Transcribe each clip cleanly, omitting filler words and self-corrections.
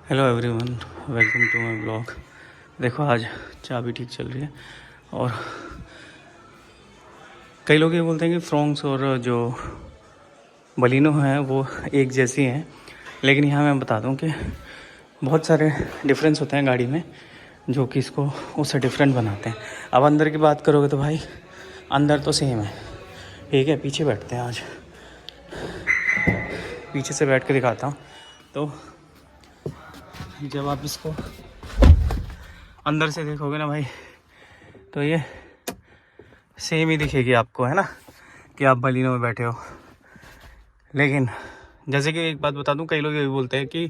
Hello everyone, welcome to my blog. देखो आज चाबी ठीक चल रही है और कई लोग ये बोलते हैं कि फ्रोंक्स और जो बलिनो हैं वो एक जैसी हैं, लेकिन यहाँ मैं बता दूँ कि बहुत सारे डिफरेंस होते हैं गाड़ी में जो कि इसको उससे डिफरेंट बनाते हैं। अब अंदर की बात करोगे तो भाई अंदर तो सेम है, ठीक है। पीछे बैठते हैं, आज पीछे से बैठ के दिखाता हूँ। तो जब आप इसको अंदर से देखोगे ना भाई, तो ये सेम ही दिखेगी आपको, है ना, कि आप बलिनो में बैठे हो। लेकिन जैसे कि एक बात बता दूं, कई लोग ये भी बोलते हैं कि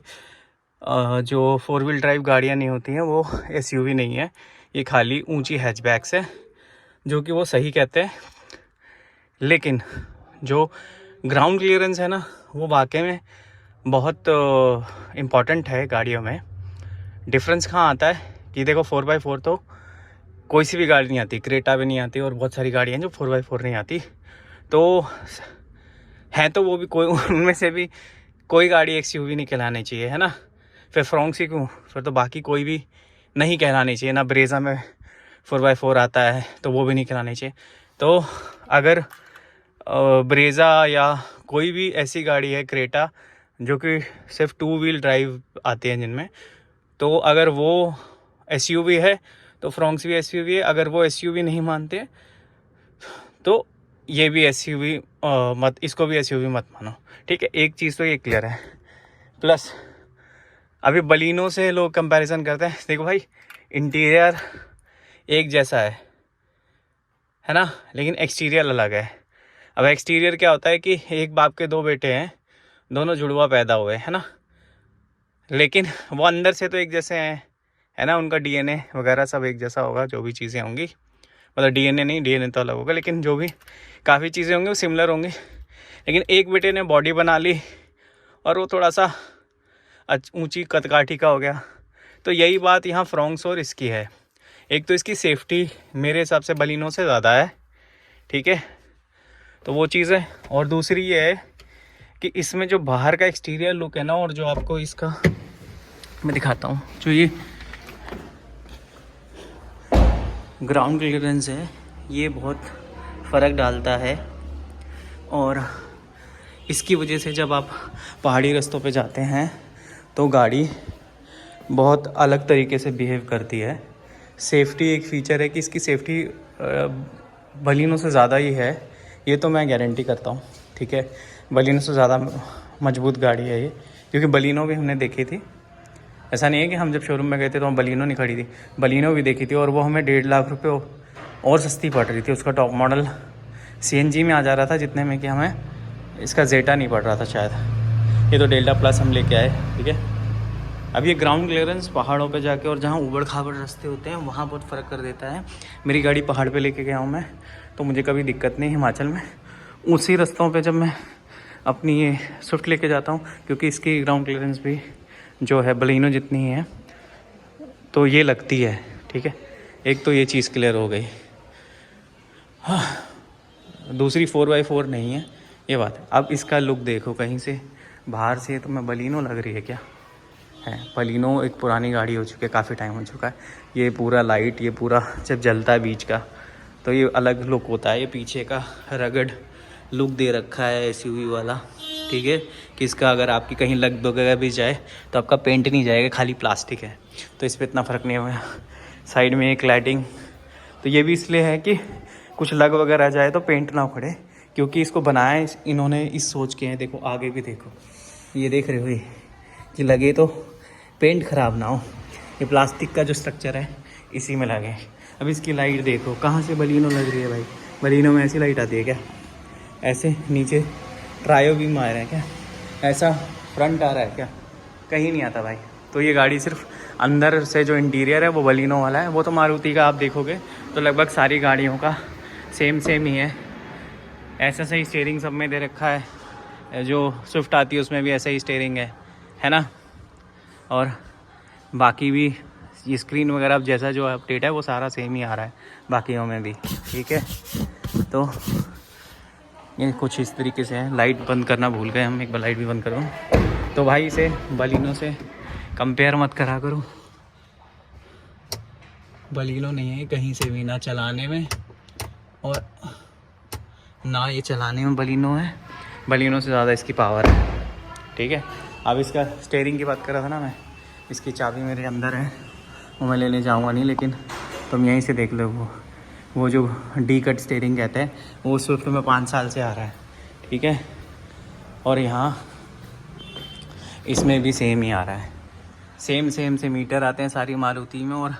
जो 4 व्हील ड्राइव गाड़ियां नहीं होती हैं वो एसयूवी नहीं है, ये खाली ऊंची हैचबैक्स है, जो कि वो सही कहते हैं। लेकिन जो ग्राउंड क्लियरेंस है ना, वो वाकई में बहुत इम्पॉर्टेंट है गाड़ियों में। डिफरेंस कहाँ आता है कि देखो 4x4 तो कोई सी भी गाड़ी नहीं आती, क्रेटा भी नहीं आती और बहुत सारी गाड़ियाँ हैं जो 4x4 नहीं आती। तो हैं तो वो भी कोई उनमें से भी कोई गाड़ी एक्सयूवी नहीं कहलानी चाहिए, है ना। फिर फ्रोंक्स ही क्यों, फिर तो बाकी कोई भी नहीं कहलानी चाहिए ना। ब्रेजा में 4x4 आता है तो वो भी नहीं कहलानी चाहिए। तो अगर ब्रेजा या कोई भी ऐसी गाड़ी है, क्रेटा, जो कि सिर्फ 2 व्हील ड्राइव आती हैं जिनमें, तो अगर वो एसयूवी है तो फ्रोंक्स भी एसयूवी है। अगर वो एसयूवी नहीं मानते तो ये भी एसयूवी मत, इसको भी एसयूवी मत मानो, ठीक है। एक चीज़ तो ये क्लियर है। प्लस अभी बलिनो से लोग कंपैरिजन करते हैं। देखो भाई, इंटीरियर एक जैसा है ना, लेकिन एक्सटीरियर अलग है। अब एक्सटीरियर क्या होता है कि एक बाप के 2 बेटे हैं, दोनों जुड़वा पैदा हुए, है ना, लेकिन वो अंदर से तो एक जैसे हैं, है ना। उनका डीएनए वगैरह सब एक जैसा होगा, जो भी चीज़ें होंगी, मतलब डीएनए नहीं, डीएनए तो अलग होगा, लेकिन जो भी काफ़ी चीज़ें होंगी वो सिमिलर होंगी। लेकिन एक बेटे ने बॉडी बना ली और वो थोड़ा सा ऊंची कदकाठी का हो गया। तो यही बात यहाँ फ्रोंक्स और इसकी है। एक तो इसकी सेफ्टी मेरे हिसाब से बलिनो से ज़्यादा है, ठीक है, तो वो चीज़ है। और दूसरी ये है कि इसमें जो बाहर का एक्सटीरियर लुक है ना, और जो आपको इसका मैं दिखाता हूँ, जो ये ग्राउंड क्लियरेंस है, ये बहुत फ़र्क डालता है। और इसकी वजह से जब आप पहाड़ी रास्तों पे जाते हैं तो गाड़ी बहुत अलग तरीके से बिहेव करती है। सेफ्टी एक फ़ीचर है कि इसकी सेफ्टी बलिनो से ज़्यादा ही है, ये तो मैं गारंटी करता हूँ, ठीक है। बलिनो से ज़्यादा मजबूत गाड़ी है ये, क्योंकि बलिनो भी हमने देखी थी। ऐसा नहीं है कि हम जब शोरूम में गए थे तो हम बलिनो नहीं खड़ी थी, बलिनो भी देखी थी, और वो हमें 1.5 लाख रुपए और सस्ती पड़ रही थी। उसका टॉप मॉडल सीएनजी में आ जा रहा था, जितने में कि हमें इसका जेटा नहीं पड़ रहा था शायद। ये तो डेल्टा प्लस हम लेके आए, ठीक है। अब ये ग्राउंड क्लियरेंस पहाड़ों पे जाके और जहाँ ऊबड़ खाबड़ रास्ते होते हैं वहाँ बहुत फ़र्क कर देता है। मेरी गाड़ी पहाड़ पे लेके गया हूँ मैं, तो मुझे कभी दिक्कत नहीं हिमाचल में। उसी रास्तों पे जब मैं अपनी ये स्विफ्ट लेके जाता हूँ, क्योंकि इसकी ग्राउंड क्लियरेंस भी जो है बलिनो जितनी ही है, तो ये लगती है, ठीक है। एक तो ये चीज़ क्लियर हो गई। हाँ, दूसरी 4x4 नहीं है, ये बात है। अब इसका लुक देखो कहीं से बाहर से, तो मैं बलिनो लग रही है क्या है। बलिनो एक पुरानी गाड़ी हो चुकी है, काफ़ी टाइम हो चुका है। ये पूरा लाइट, ये पूरा जब जलता है बीच का, तो ये अलग लुक होता है। ये पीछे का रगड़ लुक दे रखा है एसयूवी वाला, ठीक है, कि इसका अगर आपकी कहीं लग वगैरह भी जाए तो आपका पेंट नहीं जाएगा, खाली प्लास्टिक है, तो इस पर इतना फ़र्क नहीं होगा। साइड में एक लाइटिंग, तो ये भी इसलिए है कि कुछ लग वगैरह जाए तो पेंट ना उखड़े, क्योंकि इसको बनाया इन्होंने इस सोच के हैं। देखो आगे भी देखो, ये देख रहे हो ये कि लगे तो पेंट ख़राब ना हो, ये प्लास्टिक का जो स्ट्रक्चर है इसी में लगे। अब इसकी लाइट देखो कहाँ से बलिनो लग रही है भाई। बलिनो में ऐसी लाइट आती है क्या? ऐसे नीचे ट्रायो बीम आ रहा है क्या? ऐसा फ्रंट आ रहा है क्या? कहीं नहीं आता भाई। तो ये गाड़ी सिर्फ अंदर से जो इंटीरियर है वो बलिनो वाला है। वो तो मारुति का आप देखोगे तो लगभग सारी गाड़ियों का सेम ही है। ऐसा सही स्टीयरिंग सब में दे रखा है, जो स्विफ्ट आती है उसमें भी ऐसा ही स्टीयरिंग है ना। और बाकी भी ये स्क्रीन वगैरह अब जैसा जो अपडेट है वो सारा सेम ही आ रहा है बाकियों में भी, ठीक है। तो ये कुछ इस तरीके से है। लाइट बंद करना भूल गए हम, एक बार लाइट भी बंद करो। तो भाई इसे बलिनो से कंपेयर मत करा करो, बलिनो नहीं है कहीं से भी, ना चलाने में और ना ये चलाने में बलिनो है। बलिनो से ज़्यादा इसकी पावर है, ठीक है। अब इसका स्टीयरिंग की बात कर रहा था ना मैं, इसकी चाबी मेरे अंदर है, वो मैं लेने जाऊँगा नहीं, लेकिन तुम यहीं से देख लो। वो जो डी कट स्टीयरिंग कहते हैं वो स्विफ्ट में 5 साल से आ रहा है, ठीक है। और यहाँ इसमें भी सेम ही आ रहा है, सेम से मीटर आते हैं सारी मारुति में। और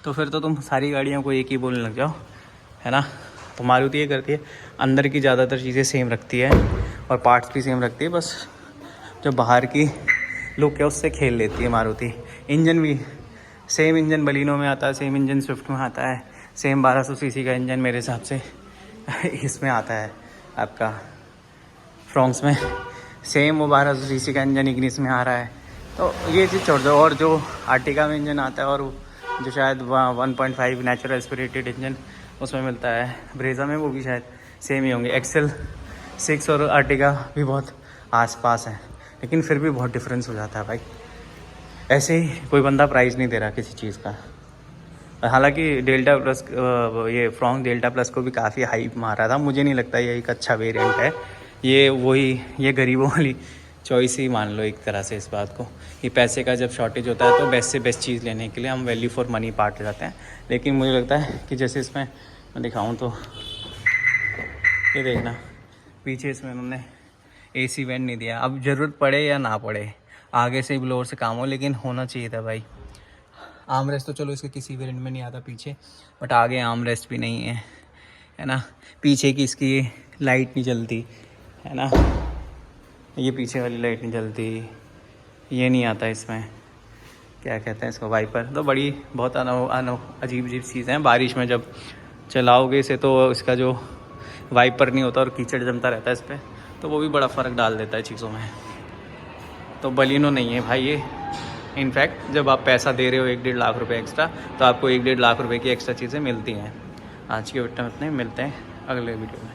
तो फिर तो तुम सारी गाड़ियों को एक ही बोलने लग जाओ, है ना। तो मारुति ये करती है, अंदर की ज़्यादातर चीज़ें सेम रखती है और पार्ट्स भी सेम रखती है, बस जो बाहर की लुक है उससे खेल लेती है मारुति। इंजन भी सेम इंजन बलिनो में आता है, सेम इंजन स्विफ्ट में आता है, सेम 1200 सीसी का इंजन मेरे हिसाब से इसमें आता है आपका फ्रॉन्क्स में, सेम वो 1200 सीसी का इंजन इग्निस में आ रहा है। तो ये चीज़ छोड़ दो। और जो आर्टिका में इंजन आता है और जो शायद 1.5 नेचुरल एस्पिरेटेड इंजन उसमें मिलता है ब्रेजा में, वो भी शायद सेम ही होंगे। एक्सेल 6 और आर्टिका भी बहुत आसपास है, लेकिन फिर भी बहुत डिफरेंस हो जाता है भाई। ऐसे ही कोई बंदा प्राइस नहीं दे रहा किसी चीज़ का। हालांकि डेल्टा प्लस, ये फ्रॉन्क डेल्टा प्लस को भी काफ़ी हाइप मारा था। मुझे नहीं लगता ये एक अच्छा वेरिएंट है। ये वही, ये गरीबों वाली चॉइस ही मान लो एक तरह से इस बात को, कि पैसे का जब शॉर्टेज होता है तो बेस्ट से बेस्ट चीज़ लेने के लिए हम वैल्यू फॉर मनी पार्ट जाते हैं। लेकिन मुझे लगता है कि जैसे इसमें मैं दिखाऊं तो ये देखना, पीछे इसमें उन्होंने AC वेंट नहीं दिया। अब ज़रूरत पड़े या ना पड़े, आगे से ब्लोअर से काम हो, लेकिन होना चाहिए था भाई। आर्म रेस्ट तो चलो इसके किसी वेरिएंट में नहीं आता पीछे, बट आगे आर्म रेस्ट भी नहीं है ना। पीछे की इसकी लाइट नहीं जलती, है ना, ये पीछे वाली लाइट नहीं जलती, ये नहीं आता इसमें, क्या कहते हैं इसको, वाइपर। तो बड़ी बहुत अजीब चीज़ है। बारिश में जब चलाओगे इसे तो इसका जो वाइपर नहीं होता और कीचड़ जमता रहता है इस पर, तो वो भी बड़ा फ़र्क डाल देता है चीज़ों में। तो बलिनो नहीं है भाई ये। इनफैक्ट जब आप पैसा दे रहे हो 1-1.5 लाख रुपए एक्स्ट्रा, तो आपको 1-1.5 लाख रुपए की एक्स्ट्रा चीज़ें मिलती हैं। आज के वीडियो में इतने, मिलते हैं अगले वीडियो में।